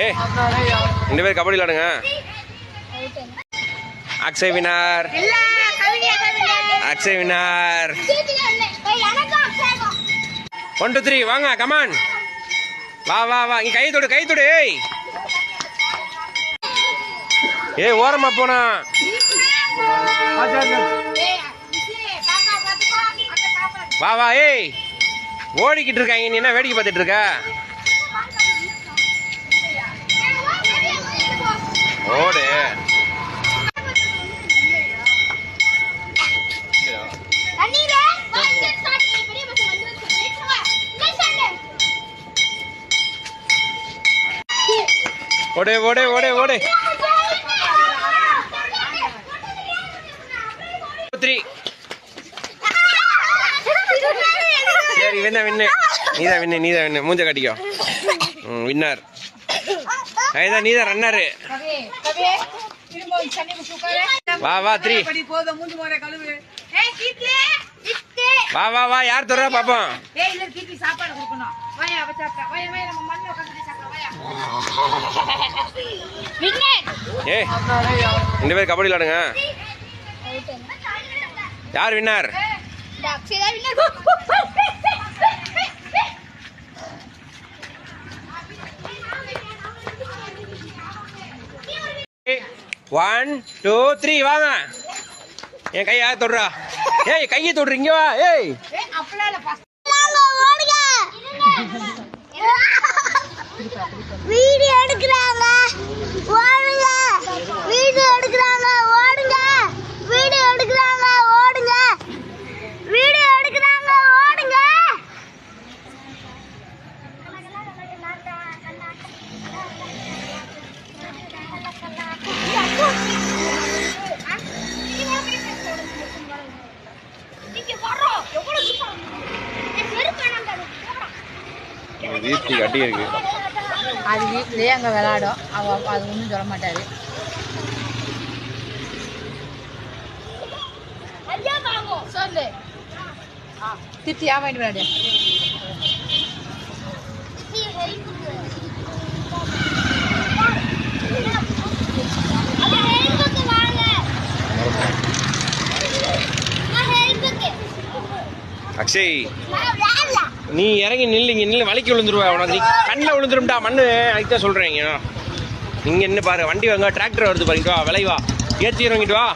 ஏய் 2 பேர் கபடி விளையாடுங்க. அக்ஷய் வினார். அக்ஷய் வினார். 1 2 3 வாங்க கமான். வா வா வா இங்க கை தொடு ஏய். ஏய் ஓரமா போனா. வா வா ஏய் ஓடிக்கிட்டு இருக்காங்க. நீ என்ன வேடிக்கை பார்த்துட்டு இருக்க? ஓடு. ஓடு ஓடு ஓடு ஓடு. 3 சரி வின்ன நீதான் வின்னு மூஞ்ச காட்டிக்கோ. வின்னர் ஐதான் நீதான் ரன்னரு. வா வா 3 வா வா வா யார் தர்றா பாப்போம். ஏய் 2 பேர் கபடி விளையாடுங்க. யார் வின்னர்? ஒன் டூ 3 வாங்க. என் கையை யார் தொடுறா? ஏய் கையை தொடுறீங்க வா. ஏய் வீடியோ எடுக்கிறாங்க ஓடுங்க. வீடியோ எடுக்கிறாங்க ஓடுங்க. வீடியோ எடுக்கிறாங்க ஓடுங்க. வீடியோ எடுக்கிறாங்க ஓடுங்க. வீட்டுக்கு அடி இருக்கு. அது வீட்லயே அங்கே விளையாடும். அது ஒன்றும் சொல்ல மாட்டாரு. சொல்லு திட்டியா வாங்கிட்டு விளையாடு. அக்ஷய் நீ இறங்கி நில்லு வலிக்கு விழுந்துருவா. உனக்கு நீ கண்ணில் விழுந்துரும்டா மண்ணு. அதுக்கு தான் சொல்கிறேன். இங்கே என்ன பாரு வண்டி வாங்க டிராக்டர் வருது பாருங்கிட்டு வா. விளைவா ஏற்றி இறங்கிட்டு வா.